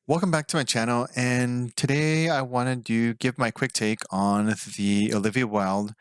Welcome back to my channel, and today I wanted to give my quick take on the Olivia Wilde,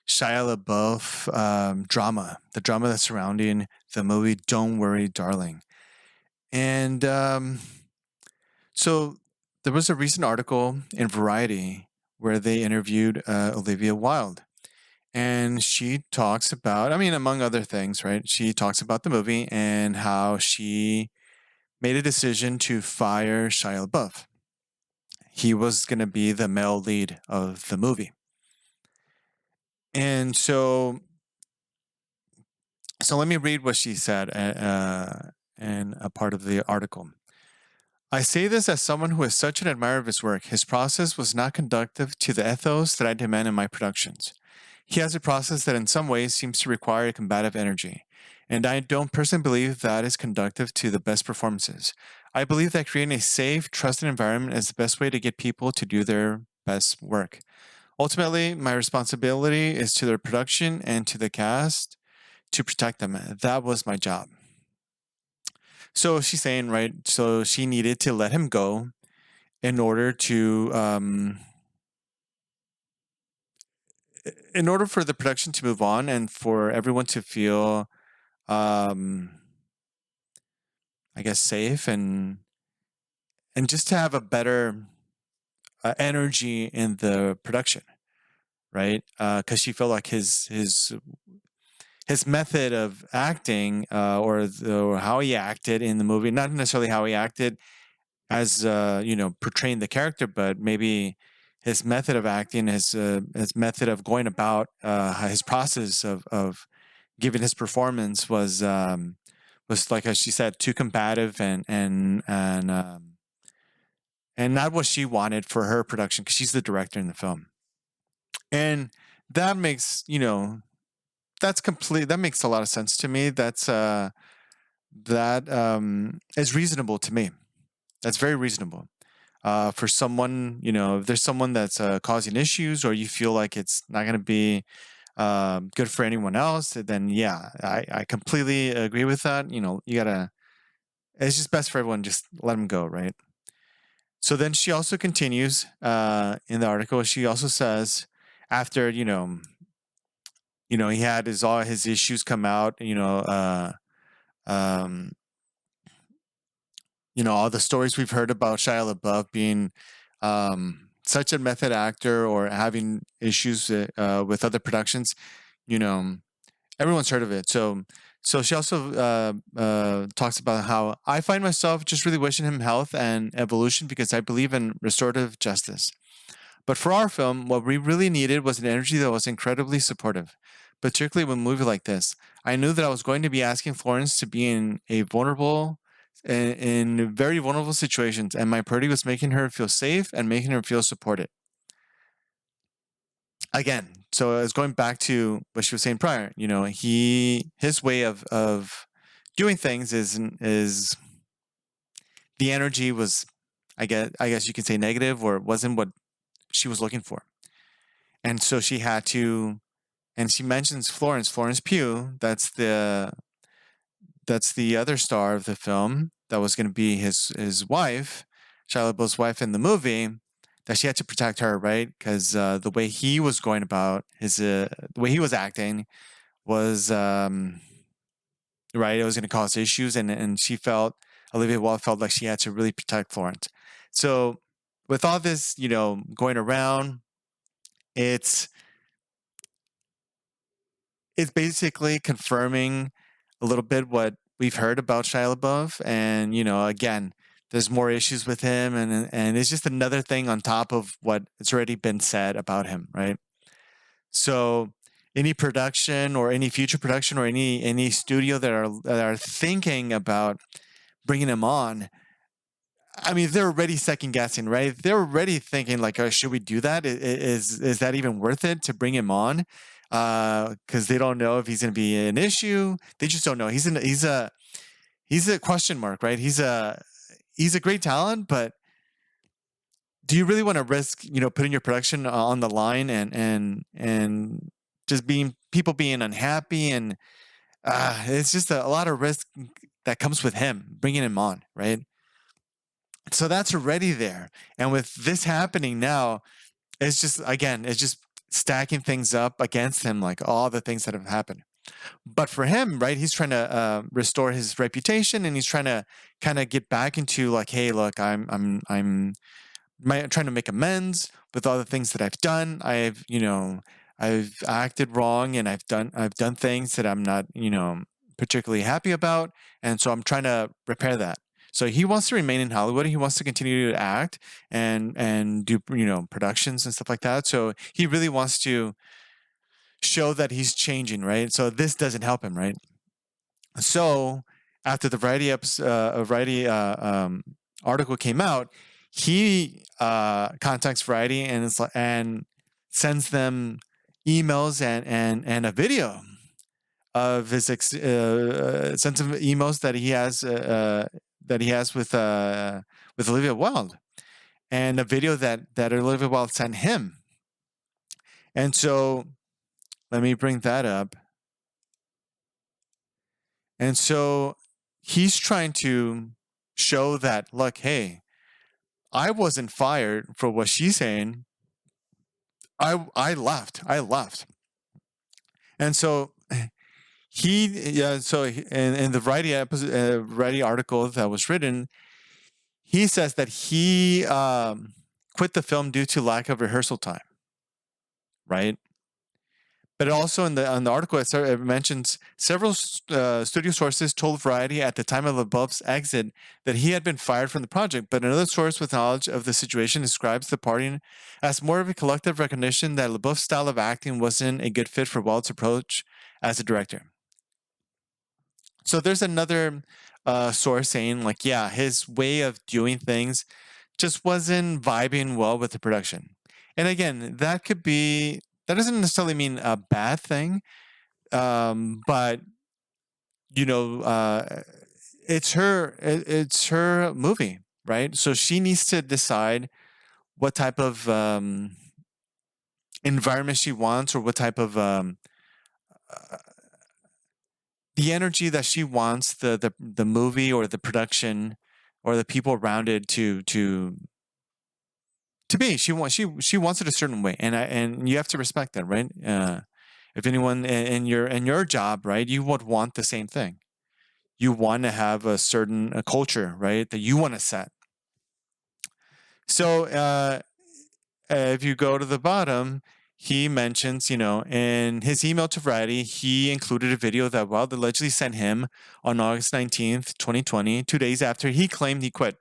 Shia LaBeouf drama, the drama that's surrounding the movie Don't Worry, Darling. And so there was a recent article in Variety where they interviewed Olivia Wilde. And she talks about, I mean, among other things, right? She talks about the movie and how she made a decision to fire Shia LaBeouf. He was going to be the male lead of the movie. And so let me read what she said in a part of the article. I say this as someone who is such an admirer of his work. His process was not conducive to the ethos that I demand in my productions. He has a process that in some ways seems to require a combative energy, and I don't personally believe that is conducive to the best performances. I believe that creating a safe, trusted environment is the best way to get people to do their best work. Ultimately, my responsibility is to the production and to the cast to protect them. That was my job. So she's saying, right? So she needed to let him go in order to, in order for the production to move on and for everyone to feel, um, I guess, safe and just to have a better energy in the production, right? Because she felt like his method of acting or how he acted in the movie, not necessarily how he acted as portraying the character, but maybe his method of acting, his method of going about his process of giving his performance was like, as she said, too combative and not what she wanted for her production, because she's the director in the film. And that makes, that makes a lot of sense to me. That is reasonable to me. That's very reasonable. For someone, if there's someone that's causing issues, or you feel like it's not going to be good for anyone else, then yeah, I completely agree with that. You gotta. It's just best for everyone. Just let them go, right? So then she also continues in the article. She also says, after he had all his issues come out, um, all the stories we've heard about Shia LaBeouf being such a method actor or having issues with other productions. You know, everyone's heard of it. So she also talks about how I find myself just really wishing him health and evolution because I believe in restorative justice. But for our film, what we really needed was an energy that was incredibly supportive, particularly with a movie like this. I knew that I was going to be asking Florence to be in very vulnerable situations, and my priority was making her feel safe and making her feel supported. Again, so I was going back to what she was saying prior. His way of doing things is the energy was, I guess you could say, negative, or it wasn't what she was looking for. And so she had to, and she mentions Florence Pugh. That's the other star of the film that was going to be his wife, Shia LaBeouf's wife in the movie. That she had to protect her, right? Because the way he was going about the way he was acting was right. It was going to cause issues, and Olivia Wilde felt like she had to really protect Florence. So with all this, going around, it's it's basically confirming a little bit what we've heard about Shia LaBeouf, and again, there's more issues with him, and it's just another thing on top of what it's already been said about him, right? So any production or any future production or any studio that are thinking about bringing him on, I mean, they're already second guessing, right? They're already thinking like, oh, should we do that? Is that even worth it to bring him on? Because they don't know if he's going to be an issue. They just don't know. He's a question mark, right? He's a great talent, but do you really want to risk, putting your production on the line and just people being unhappy, and it's just a lot of risk that comes with him bringing him on, right? So that's already there. And with this happening now, it's just stacking things up against him, like all the things that have happened. But for him, right, he's trying to restore his reputation, and he's trying to kind of get back into like, hey, look, trying to make amends with all the things that I've done. I've acted wrong, and I've done things that I'm not, particularly happy about, and so I'm trying to repair that. So he wants to remain in Hollywood. He wants to continue to act and do productions and stuff like that. So he really wants to show that he's changing, right? So this doesn't help him, right? So after the Variety article came out, he contacts Variety and sends them emails and a video of his sends him emails that he has with Olivia Wilde, and a video that Olivia Wilde sent him. And so let me bring that up. And so he's trying to show that, look, hey, I wasn't fired for what she's saying. I left. And so in the Variety article that was written, he says that he quit the film due to lack of rehearsal time, right? But also on the article, it mentions several studio sources told Variety at the time of LaBeouf's exit that he had been fired from the project. But another source with knowledge of the situation describes the parting as more of a collective recognition that LaBeouf's style of acting wasn't a good fit for Wilde's approach as a director. So there's another source saying, like, yeah, his way of doing things just wasn't vibing well with the production. And again, that doesn't necessarily mean a bad thing, but it's her movie, right? So she needs to decide what type of environment she wants, or what type of the energy that she wants the movie or the production or the people around it to be. She wants it a certain way, and you have to respect that, right? If anyone in your job, right, you would want the same thing. You want to have a certain culture, right, that you want to set. So if you go to the bottom, he mentions, in his email to Variety, he included a video that Wilde allegedly sent him on August 19th, 2020, 2 days after he claimed he quit.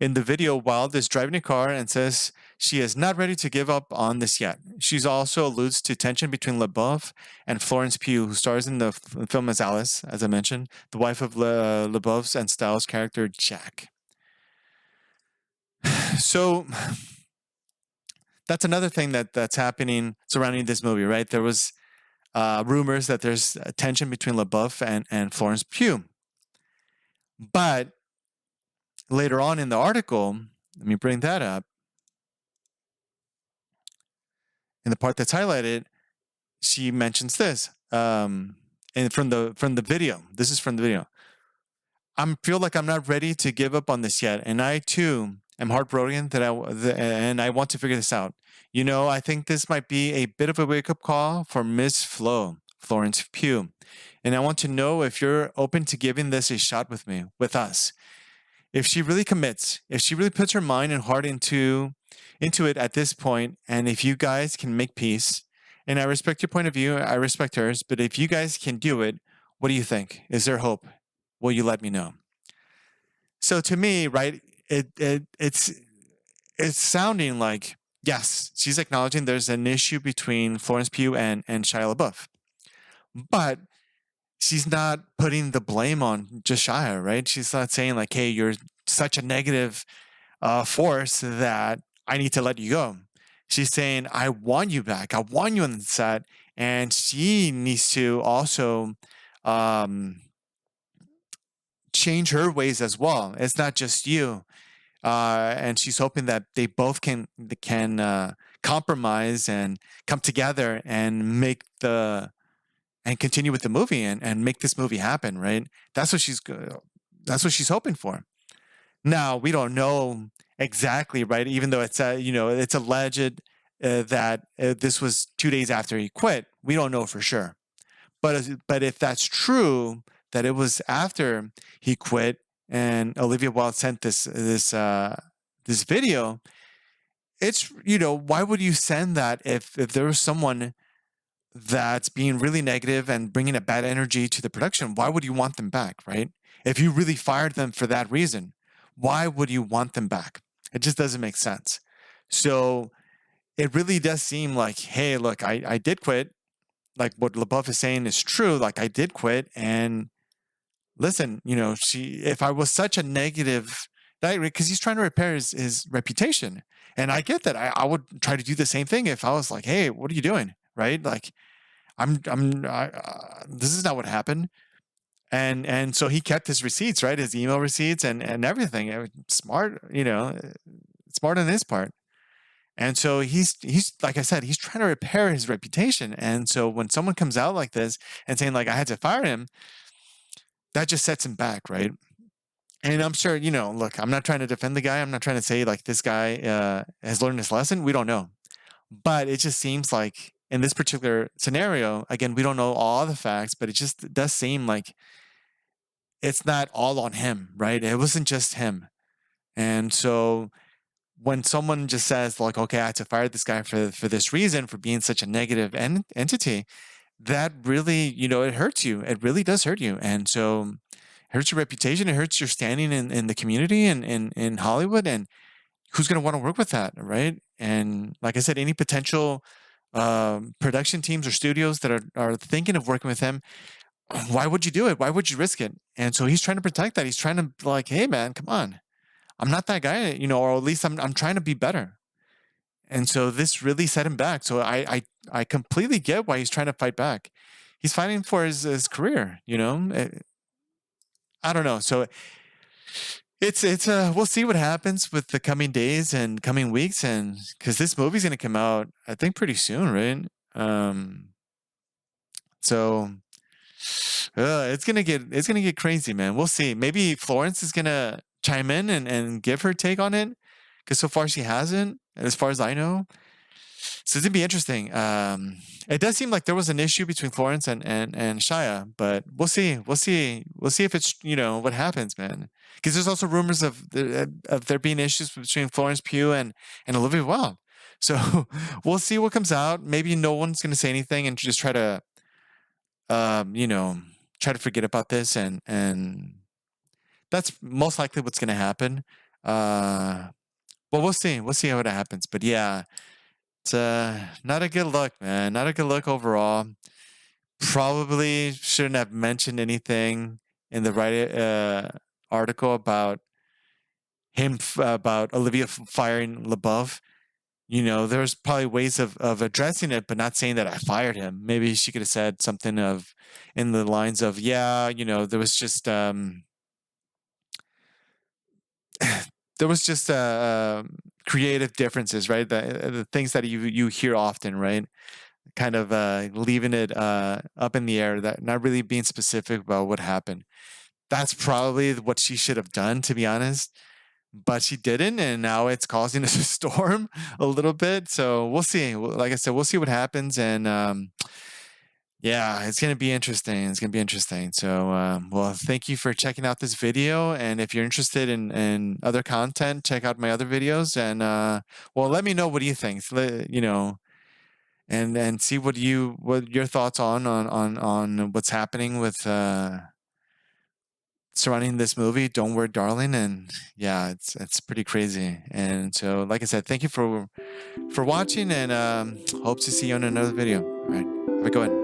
In the video, Wilde is driving a car and says she is not ready to give up on this yet. She also alludes to tension between LaBeouf and Florence Pugh, who stars in the film as Alice, as I mentioned, the wife of LaBeouf's and Styles' character, Jack. So that's another thing that's happening surrounding this movie, right? There was rumors that there's a tension between LaBeouf and Florence Pugh. But later on in the article, let me bring that up. In the part that's highlighted, she mentions this, and from the video. This is from the video. I feel like I'm not ready to give up on this yet, and I too am heartbroken and I want to figure this out. I think this might be a bit of a wake up call for Miss Florence Pugh, and I want to know if you're open to giving this a shot with us. If she really commits, if she really puts her mind and heart into it at this point, and if you guys can make peace, and I respect your point of view, I respect hers, but if you guys can do it, what do you think? Is there hope? Will you let me know? So to me, right, it's sounding like, yes, she's acknowledging there's an issue between Florence Pugh and Shia LaBeouf, but she's not putting the blame on just Shia, right? She's not saying like, hey, you're such a negative force that I need to let you go. She's saying, I want you back. I want you on the set. And she needs to also change her ways as well. It's not just you. And she's hoping that they both can compromise and come together and continue with the movie and make this movie happen, right? That's what she's hoping for. Now we don't know exactly, right? Even though it's it's alleged that this was 2 days after he quit. We don't know for sure. But if that's true, that it was after he quit, and Olivia Wilde sent this video, it's why would you send that if there was someone that's being really negative and bringing a bad energy to the production? Why would you want them back, right? If you really fired them for that reason, why would you want them back? It just doesn't make sense. So it really does seem like, hey, look, I did quit. Like what LaBeouf is saying is true. Like I did quit, and listen, if I was such a negative, because he's trying to repair his reputation, and I get that. I would try to do the same thing if I was like, hey, what are you doing, right? Like this is not what happened. And so he kept his receipts, right? His email receipts and everything. Smart, smart on his part. And so he's like I said, he's trying to repair his reputation. And so when someone comes out like this and saying like I had to fire him, that just sets him back, right? And I'm sure, look, I'm not trying to defend the guy. I'm not trying to say like this guy has learned his lesson. We don't know. But it just seems like in this particular scenario, again, we don't know all the facts, but it just does seem like it's not all on him, right? It wasn't just him. And so when someone just says like, okay, I had to fire this guy for this reason, for being such a negative entity, that really, it hurts you. It really does hurt you. And so it hurts your reputation. It hurts your standing in the community and in Hollywood. And who's going to want to work with that, right? And like I said, any potential production teams or studios that are thinking of working with him, why would you do it? Why would you risk it? And so he's trying to protect that. He's trying to like, hey man, come on. I'm not that guy, or at least I'm trying to be better. And so this really set him back. So I completely get why he's trying to fight back. He's fighting for his career, I don't know. So it's we'll see what happens with the coming days and coming weeks, and because this movie's gonna come out, I think pretty soon, right? So it's gonna get crazy, man. We'll see. Maybe Florence is gonna chime in and give her take on it, because so far she hasn't, as far as I know. So it's gonna be interesting. It does seem like there was an issue between Florence and Shia, but we'll see. We'll see. We'll see if it's what happens, man. Because there's also rumors of there being issues between Florence Pugh and Olivia Wilde. So we'll see what comes out. Maybe no one's gonna say anything and just try to try to forget about this, and that's most likely what's gonna happen. Well, we'll see. We'll see how it happens. But yeah, it's not a good look, man. Not a good look overall. Probably shouldn't have mentioned anything in the right article about about Olivia firing LaBeouf. There's probably ways of addressing it, but not saying that I fired him. Maybe she could have said something in the lines of, yeah, there was just there was just creative differences, right? The things that you hear often, right? Kind of leaving it up in the air, that not really being specific about what happened. That's probably what she should have done, to be honest. But she didn't, and now it's causing us a storm a little bit. So we'll see. Like I said, we'll see what happens, and yeah, it's gonna be interesting. It's gonna be interesting. So, well, thank you for checking out this video. And if you're interested in other content, check out my other videos. And well, let me know what you think. And see what your thoughts on what's happening with surrounding this movie, Don't Worry Darling. And yeah, it's pretty crazy. And so like I said, thank you for watching, and hope to see you on another video. All right, have a good one.